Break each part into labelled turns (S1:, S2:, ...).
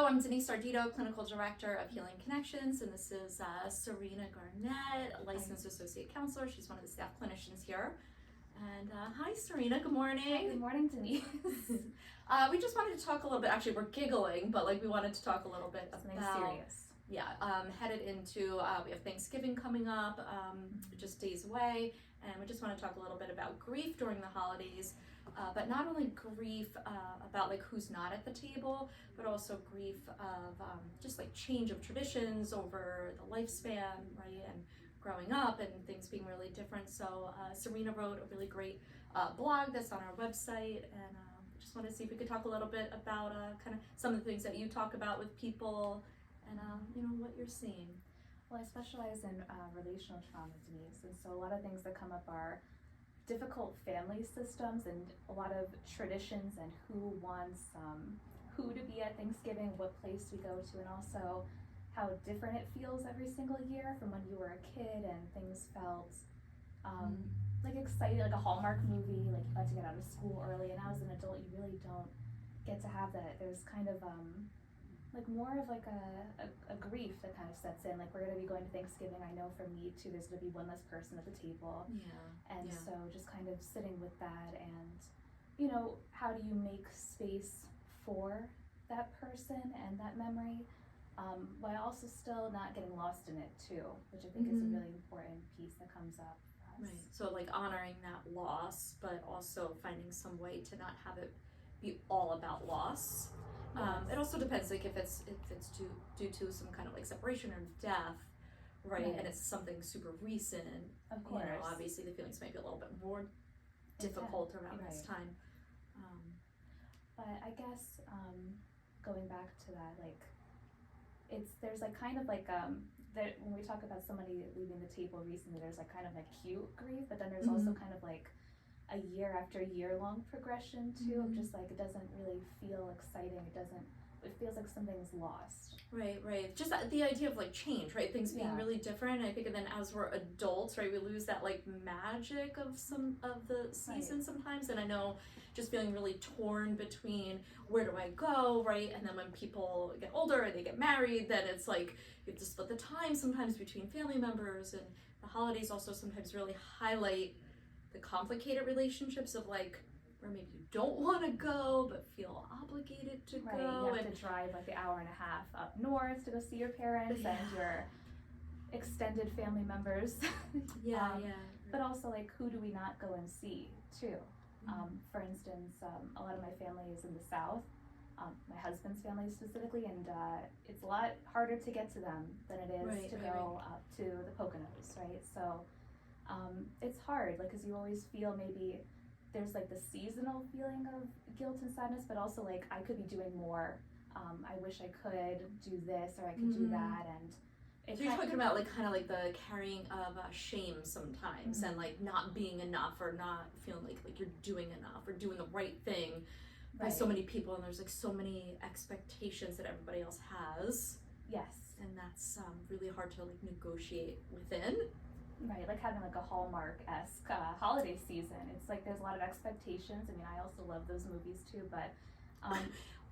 S1: I'm Denise Ardito, Clinical Director of Healing Connections, and this is Serena Garnett, a licensed associate counselor. She's one of the staff clinicians here. And hi, Serena. Good morning.
S2: Hi, good morning, Denise.
S1: We just wanted to talk a little bit. Actually, we're giggling, but we wanted to talk a little bit
S2: Something
S1: about
S2: serious.
S1: Yeah, headed into we have Thanksgiving coming up, just days away, and we just want to talk a little bit about grief during the holidays. But not only grief about who's not at the table, but also grief of just change of traditions over the lifespan, right? And growing up and things being really different. So Serena wrote a really great blog that's on our website, and just wanted to see if we could talk a little bit about kind of some of the things that you talk about with people and what you're seeing.
S2: Well, I specialize in relational trauma, Denise, and so a lot of things that come up are difficult family systems and a lot of traditions and who wants who to be at Thanksgiving, what place we go to, and also how different it feels every single year from when you were a kid and things felt exciting, like a Hallmark movie, like you got to get out of school early, and now as an adult you really don't get to have that. There's kind of more of a grief that kind of sets in. We're going to be going to Thanksgiving. I know for me too, there's going to be one less person at the table. So just kind of sitting with that, and how do you make space for that person and that memory, while also still not getting lost in it too, which I think is a really important piece that comes up for us.
S1: Right. So honoring that loss, but also finding some way to not have it be all about loss. It also depends, if it's due to some kind of separation or death, right? And it's something super recent.
S2: Of course.
S1: Obviously the feelings might be a little bit more difficult around this time.
S2: But I guess going back to that, there's that when we talk about somebody leaving the table recently, there's kind of acute grief, but then there's also kind of a year after year long progression too, of just it doesn't really feel exciting. It feels like something's lost.
S1: Right. Just the idea of change, right? Things being really different. I think, and then as we're adults, right, we lose that magic of some of the season sometimes. And I know just feeling really torn between where do I go, right? And then when people get older and they get married, then it's you have to split the time sometimes between family members, and the holidays also sometimes really highlight the complicated relationships of where maybe you don't want to go but feel obligated to go.
S2: You have to drive the hour and a half up north to go see your parents and your extended family members. But also who do we not go and see too? For instance, a lot of my family is in the South, my husband's family specifically, and it's a lot harder to get to them than it is to go up to the Poconos, right? So it's hard, because you always feel maybe there's the seasonal feeling of guilt and sadness, but also I could be doing more. I wish I could do this or I could do that, and
S1: so you're talking about the carrying of shame sometimes, and not being enough, or not feeling like you're doing enough or doing the right thing by so many people, and there's so many expectations that everybody else has.
S2: Yes.
S1: And that's really hard to negotiate within.
S2: Right, having a Hallmark-esque holiday season. It's there's a lot of expectations. I mean, I also love those movies too, but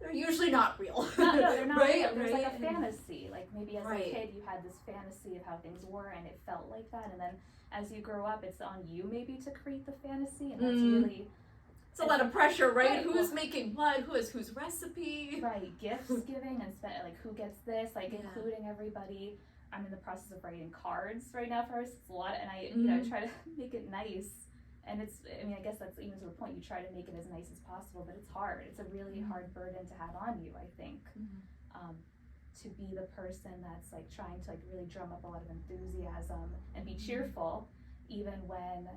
S1: they're usually not real.
S2: No, they're not real. There's a fantasy. Maybe as a kid you had this fantasy of how things were and it felt like that, and then as you grow up it's on you maybe to create the fantasy, and that's really...
S1: It's a lot of pressure, right? Who's making what? Whose recipe?
S2: Right, gifts giving, and who gets this, including everybody. I'm in the process of writing cards right now for us. It's a lot, and I try to make it nice. And I guess that's even to the point, you try to make it as nice as possible, but it's hard. It's a really hard burden to have on you, I think, to be the person that's trying to really drum up a lot of enthusiasm and be cheerful, even when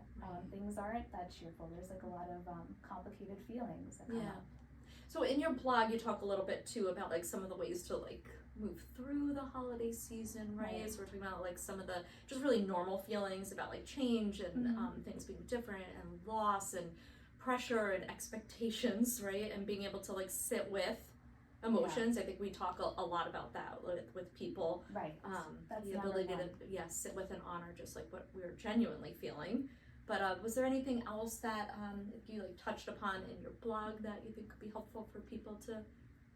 S2: things aren't that cheerful. There's a lot of complicated feelings that come up.
S1: So in your blog, you talk a little bit too about some of the ways to move through the holiday season, right? So we're talking about some of the just really normal feelings about change and things being different and loss and pressure and expectations, right? And being able to sit with emotions. I think we talk a lot about that with people.
S2: Right.
S1: That's the ability to sit with and honor just what we're genuinely feeling. But was there anything else that you touched upon in your blog that you think could be helpful for people to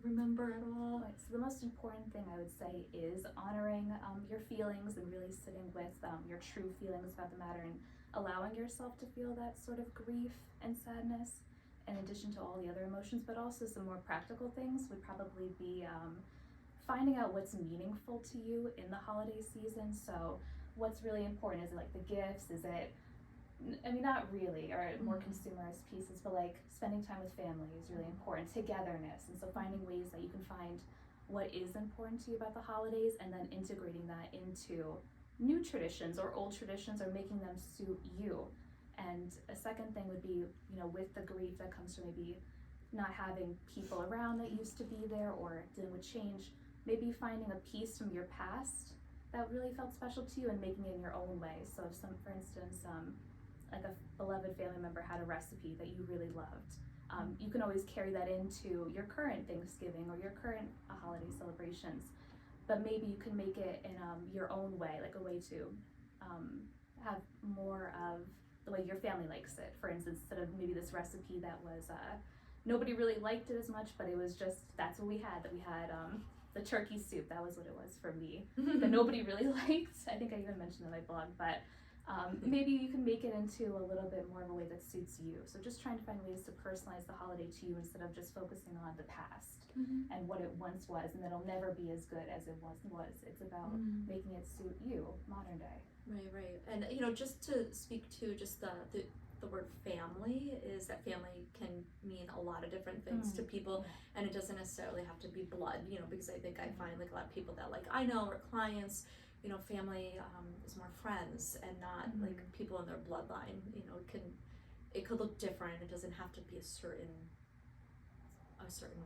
S1: remember at all?
S2: Right, so the most important thing I would say is honoring your feelings and really sitting with your true feelings about the matter and allowing yourself to feel that sort of grief and sadness in addition to all the other emotions. But also some more practical things would probably be finding out what's meaningful to you in the holiday season. So what's really important, is it like the gifts, is it, I mean, not really, or more consumerist pieces, but like spending time with family is really important, togetherness. And so finding ways that you can find what is important to you about the holidays and then integrating that into new traditions or old traditions or making them suit you. And a second thing would be, you know, with the grief that comes from maybe not having people around that used to be there or dealing with change, maybe finding a piece from your past that really felt special to you and making it in your own way. So if for instance, like a beloved family member had a recipe that you really loved, you can always carry that into your current Thanksgiving or your current holiday celebrations, but maybe you can make it in your own way, like a way to have more of the way your family likes it. For instance, instead of maybe this recipe that was, nobody really liked it as much, but it was just, that's what we had, the turkey soup, that was what it was for me, that nobody really liked. I think I even mentioned in my blog, but maybe you can make it into a little bit more of a way that suits you. So just trying to find ways to personalize the holiday to you instead of just focusing on the past and what it once was, and that'll never be as good as it was. It's about making it suit you, modern day.
S1: Right. And you know, just to speak to just the word family, is that family can mean a lot of different things to people, and it doesn't necessarily have to be blood, you know, because I think I find like a lot of people that like I know or clients, you know, family is more friends and not like people in their bloodline. You know, it could look different. It doesn't have to be a certain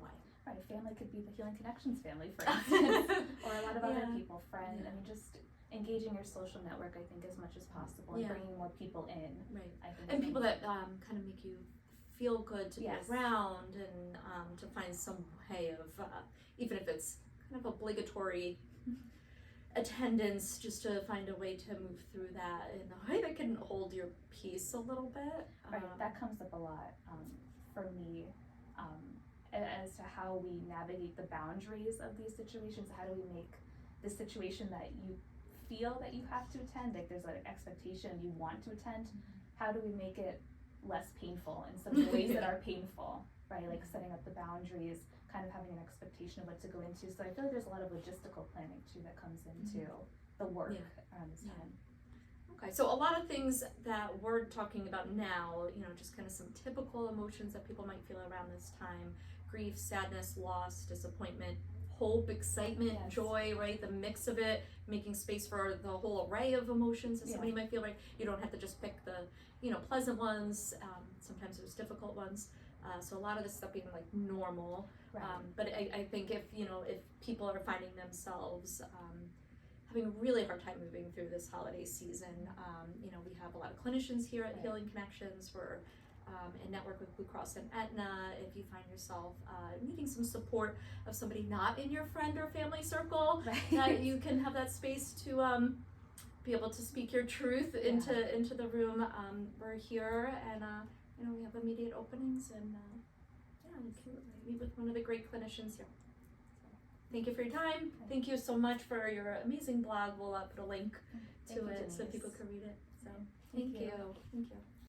S1: way.
S2: Right, family could be the Healing Connections family, for instance, or a lot of other people, friends. I mean, just engaging your social network, I think, as much as possible, and bringing more people in.
S1: Right,
S2: I think,
S1: and people that kind of make you feel good to be around, and to find some way of, even if it's kind of obligatory attendance, just to find a way to move through that in a way that can hold your peace a little bit.
S2: Right, that comes up a lot for me, as to how we navigate the boundaries of these situations. How do we make the situation that you feel that you have to attend, like there's an expectation you want to attend, how do we make it less painful in some of the ways that are painful, right? Like setting up the boundaries, kind of having an expectation of what to go into. So I feel like there's a lot of logistical planning too that comes into the work around this time.
S1: Okay, so a lot of things that we're talking about now, you know, just kind of some typical emotions that people might feel around this time: grief, sadness, loss, disappointment, hope, excitement, joy, right? The mix of it, making space for the whole array of emotions that somebody might feel, right? You don't have to just pick the, you know, pleasant ones. Sometimes there's difficult ones. So a lot of this stuff being like normal. But I think if people are finding themselves having a really hard time moving through this holiday season, you know, we have a lot of clinicians here at Healing Connections. We're in network with Blue Cross and Aetna. If you find yourself needing some support of somebody not in your friend or family circle, that you can have that space to be able to speak your truth into the room. We're here, and you know, we have immediate openings, and you can meet with one of the great clinicians here. So, thank you for your time. Thank you so much for your amazing blog. We'll put a link to it so people can read it. So thank you.